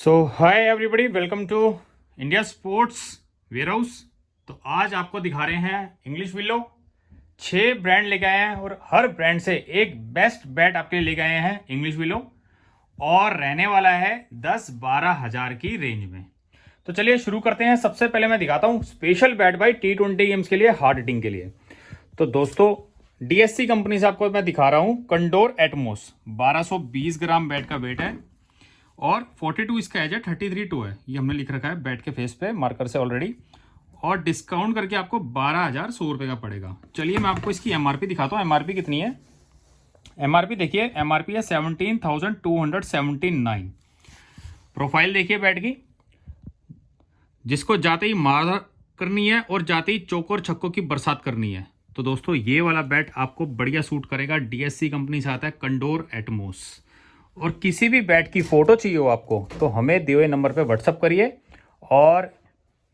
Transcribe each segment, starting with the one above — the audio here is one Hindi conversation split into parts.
So hi everybody, welcome to India sports warehouse. तो आज आपको दिखा रहे हैं इंग्लिश विलो। 6 ब्रांड लेके आए हैं और हर ब्रांड से एक बेस्ट बैट आपके लिए लेके आए हैं इंग्लिश विलो, और रहने वाला है 10-12 हज़ार की रेंज में। तो चलिए शुरू करते हैं। सबसे पहले मैं दिखाता हूँ special bet by T20 games के लिए, हार्ड हिटिंग के लिए। तो दोस्तों DSC कंपनी से आपको मैं दिखा रहा हूँ कंडोर एटमोस। 1220 ग्राम बैट का वेट है और 42 इसका एज है, 33 टू है। ये हमने लिख रखा है बैट के फेस पे मार्कर से ऑलरेडी, और डिस्काउंट करके आपको 12,100 रुपये का पड़ेगा। चलिए मैं आपको इसकी MRP दिखाता हूँ। MRP कितनी है? MRP देखिए, MRP है 17,279। प्रोफाइल देखिए बैट की, जिसको जाते ही मार करनी है और जाते ही चौकों और छक्कों की बरसात करनी है, तो दोस्तों ये वाला बैट आपको बढ़िया सूट करेगा। DSC कंपनी से आता है कंडोर एटमोस। और किसी भी बैट की फ़ोटो चाहिए हो आपको तो हमें दिए हुए नंबर पे व्हाट्सअप करिए और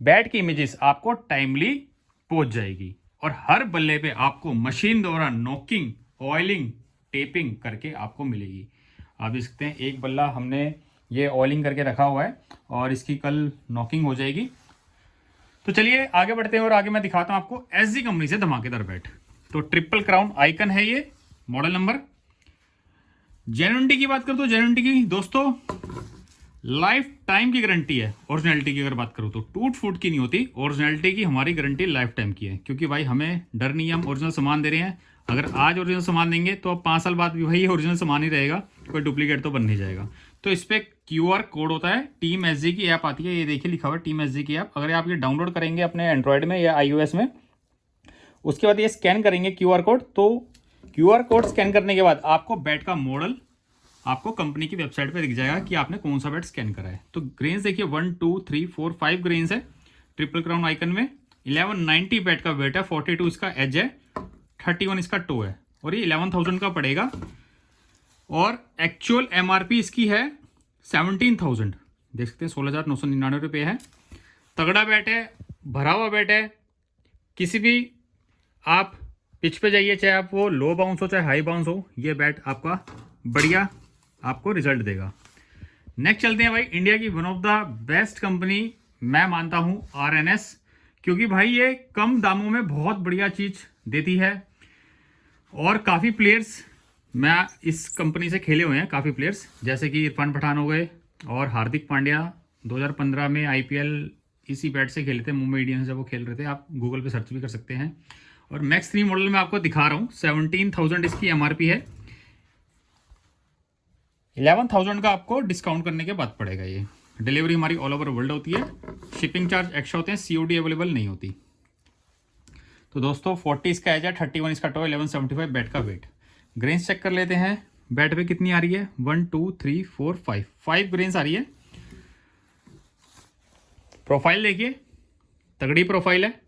बैट की इमेजेस आपको टाइमली पहुंच जाएगी। और हर बल्ले पे आपको मशीन द्वारा नॉकिंग, ऑयलिंग, टेपिंग करके आपको मिलेगी। आप देख सकते हैं एक बल्ला हमने ये ऑयलिंग करके रखा हुआ है और इसकी कल नॉकिंग हो जाएगी। तो चलिए आगे बढ़ते हैं और आगे मैं दिखाता हूँ आपको SG कंपनी से धमाकेदार बैट। तो ट्रिपल क्राउन आइकन है ये, मॉडल नंबर। जेन्युइनिटी की बात करूं तो जेन्युइनिटी की दोस्तों लाइफ टाइम की गारंटी है। ओरिजिनलिटी की अगर बात करूं तो टूट फूट की नहीं होती। ओरिजिनलिटी की हमारी गारंटी लाइफ टाइम की है, क्योंकि भाई हमें डर नहीं है, हम ओरिजिनल सामान दे रहे हैं। अगर आज ओरिजिनल सामान देंगे तो अब 5 साल बाद भी वही ओरिजिनल सामान ही रहेगा, कोई डुप्लीकेट तो बन नहीं जाएगा। तो इस पर QR कोड होता है। टीम SG की ऐप आती है, ये देखिए लिखा हुआ है टीम SG की ऐप। अगर आप ये डाउनलोड करेंगे अपने एंड्रॉयड में या iOS में, उसके बाद ये स्कैन करेंगे QR कोड, तो QR कोड स्कैन करने के बाद आपको बैट का मॉडल आपको कंपनी की वेबसाइट पे दिख जाएगा कि आपने कौन सा बैट स्कैन करा है। तो ग्रेन्स देखिए 1 2 3 4 5 ग्रेन्स है ट्रिपल क्राउन आइकन में। 1190 बैट का वेट है, 42 इसका एज है, 31 इसका टो है, और ये 11,000 का पड़ेगा। और एक्चुअल MRP इसकी है 17,000, देख सकते हैं 16,999 रुपये है। तगड़ा बैट है, भरा हुआ बैट है। किसी भी आप पिच पे जाइए, चाहे आप वो लो बाउंस हो चाहे हाई बाउंस हो, ये बैट आपका बढ़िया आपको रिजल्ट देगा। नेक्स्ट चलते हैं भाई इंडिया की one of the best company मैं मानता हूं RNS, क्योंकि भाई ये कम दामों में बहुत बढ़िया चीज देती है। और काफ़ी प्लेयर्स मैं इस कंपनी से खेले हुए हैं, काफ़ी प्लेयर्स जैसे कि इरफान पठान हो गए और हार्दिक पांड्या 2015 में IPL इसी बैट से खेले थे, मुंबई इंडियंस जब वो खेल रहे थे। आप गूगल पे सर्च भी कर सकते हैं। और मैक्स 3 मॉडल में आपको दिखा रहा हूँ, 17,000 इसकी MRP है। 11,000 का आपको डिस्काउंट करने के बाद पड़ेगा। ये डिलीवरी हमारी ऑल ओवर वर्ल्ड होती है, शिपिंग चार्ज एक्स्ट्रा होते हैं, COD अवेलेबल नहीं होती। तो दोस्तों 40 इसका एज है, 31 इसका टो, 1175 बैट का वेट। ग्रेन्स चेक कर लेते हैं बैट पे कितनी आ रही है। 1 2 3 4 5 ग्रेन्स आ रही है। प्रोफाइल देखिए, तगड़ी प्रोफाइल है।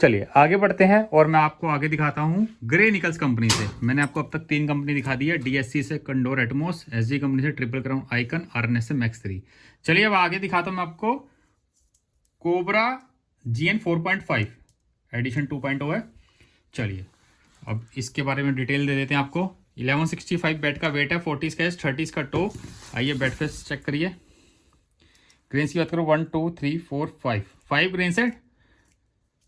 चलिए आगे बढ़ते हैं और मैं आपको आगे दिखाता हूं ग्रे निकल्स कंपनी से। मैंने आपको अब तक 3 कंपनी दिखा दी है, DSC से कंडोर एटमोस, SG कंपनी से ट्रिपल क्राउन आइकन, RNS से मैक्स 3। चलिए अब आगे दिखाता हूं मैं आपको कोबरा GN 4.5 एडिशन 2.0 है। चलिए अब इसके बारे में डिटेल दे देते हैं आपको। 1165 बैट का वेट है, 40 का एस, 30 का टो। आइए बैट फेस चेक करिए। ग्रेन्स की बात करूँ 1 2 3 4 5 ग्रेन्स है।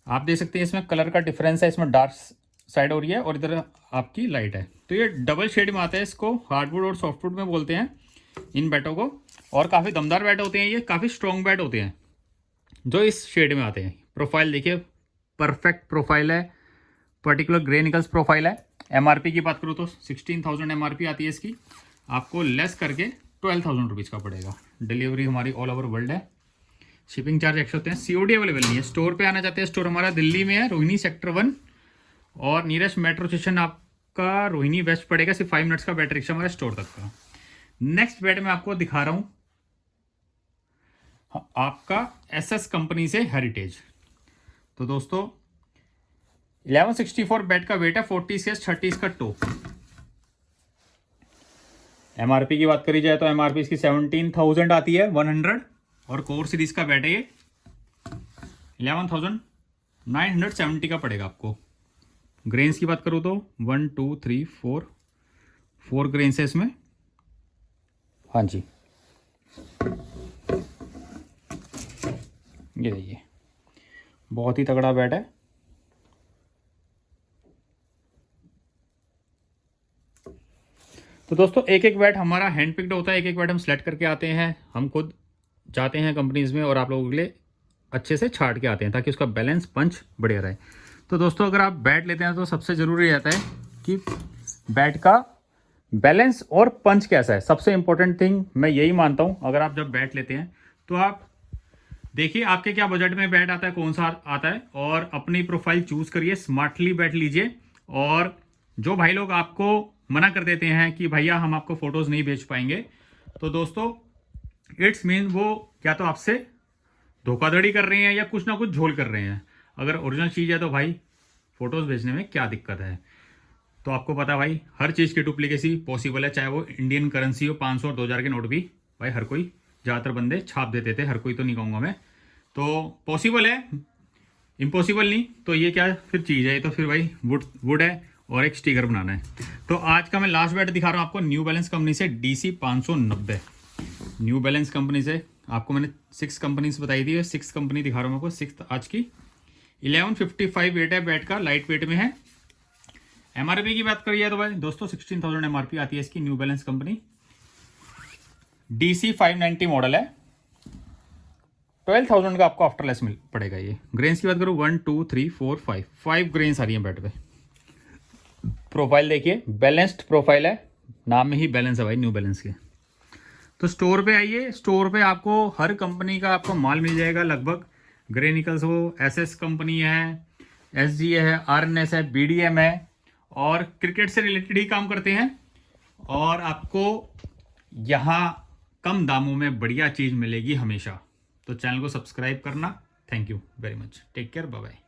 आप देख सकते हैं इसमें कलर का डिफरेंस है, इसमें डार्क साइड हो रही है और इधर आपकी लाइट है। तो ये डबल शेड में आता है, इसको हार्डवुड और सॉफ्टवुड में बोलते हैं इन बैटों को। और काफ़ी दमदार बैट होते हैं, ये काफ़ी स्ट्रॉन्ग बैट होते हैं जो इस शेड में आते हैं। प्रोफाइल देखिए, परफेक्ट प्रोफाइल है, पर्टिकुलर ग्रे निकल्स प्रोफाइल है। MRP की बात करूँ तो 16,000 MRP आती है इसकी, आपको लेस करके 12,000 रुपीज़ का पड़ेगा। डिलीवरी हमारी ऑल ओवर वर्ल्ड है, शिपिंग चार्ज एक्स्ट्रा होते हैं, COD अवेलेबल नहीं है। स्टोर पे आना चाहते हैं, स्टोर हमारा दिल्ली में है, रोहिणी सेक्टर 1, और नियरेस्ट मेट्रो स्टेशन आपका रोहिणी वेस्ट पड़ेगा। सिर्फ 5 मिनट्स का बैटरी रिक्शा हमारे स्टोर तक का। नेक्स्ट बैट मैं आपको दिखा रहा हूँ आपका SS कंपनी से हेरिटेज। तो दोस्तों 1164 बैट का वेट है, 40 से 30 का टो। MRP की बात करी जाए तो MRP इसकी 17,000 आती है 100, और कोर सीरीज का बैट है ये 11,970 का पड़ेगा आपको। ग्रेन्स की बात करूँ तो 1 2 3 4 ग्रेन्स है इसमें। हाँ जी, ये देखिए बहुत ही तगड़ा बैट है। तो दोस्तों एक एक बैट हमारा हैंड पिक्ड होता है, एक एक बैट हम सेलेक्ट करके आते हैं, हम खुद जाते हैं कंपनीज में और आप लोगों के लिए अच्छे से छाट के आते हैं ताकि उसका बैलेंस पंच बढ़िया रहे। तो दोस्तों अगर आप बैट लेते हैं तो सबसे ज़रूरी रहता है कि बैट का बैलेंस और पंच कैसा है, सबसे इंपॉर्टेंट थिंग मैं यही मानता हूं। अगर आप जब बैट लेते हैं तो आप देखिए आपके क्या बजट में बैट आता है, कौन सा आता है, और अपनी प्रोफाइल चूज करिए, स्मार्टली बैट लीजिए। और जो भाई लोग आपको मना कर देते हैं कि भैया हम आपको फोटोज नहीं भेज पाएंगे, तो दोस्तों इट्स मीन वो क्या तो आपसे धोखाधड़ी कर रहे हैं या कुछ ना कुछ झोल कर रहे हैं। अगर ओरिजिनल चीज़ है तो भाई फोटोज भेजने में क्या दिक्कत है। तो आपको पता भाई हर चीज़ की डुप्लीकेसी पॉसिबल है, चाहे वो इंडियन करेंसी हो, 500 और 2000 के नोट भी भाई हर कोई, ज़्यादातर बंदे छाप देते थे, हर कोई तो नहीं कहूँगा मैं, तो पॉसिबल है, इम्पॉसिबल नहीं। तो ये क्या फिर चीज़ है, ये तो फिर भाई वुड है और एक स्टिकर बनाना है। तो आज का मैं लास्ट बैट दिखा रहा हूँ आपको न्यू बैलेंस कंपनी से DC 590। न्यू बैलेंस कंपनी से आपको मैंने 6 कंपनीज बताई थी, 6 कंपनी दिखा रहा हूँ आपको, 6 आज की। 1155 वेट है बैट का, लाइट वेट में है। MRP की बात करिए तो भाई दोस्तों 16,000 MRP आती है इसकी, new balance company. DC 590 model है, 12,000 का आपको आफ्टर लेस मिल पड़ेगा। ये ग्रेन्स की बात करूँ 1 2 3 4 5 ग्रेन्स आ रही है बैट पे। प्रोफाइल देखिए बैलेंस्ड प्रोफाइल है, नाम में ही बैलेंस है भाई न्यू बैलेंस के। तो स्टोर पे आइए, स्टोर पे आपको हर कंपनी का आपको माल मिल जाएगा लगभग। ग्रे निकल्स हो, SS कंपनी है, SG है, RNS है, BDM है, और क्रिकेट से रिलेटेड ही काम करते हैं। और आपको यहाँ कम दामों में बढ़िया चीज़ मिलेगी हमेशा। तो चैनल को सब्सक्राइब करना। Thank you very much, take care, bye bye.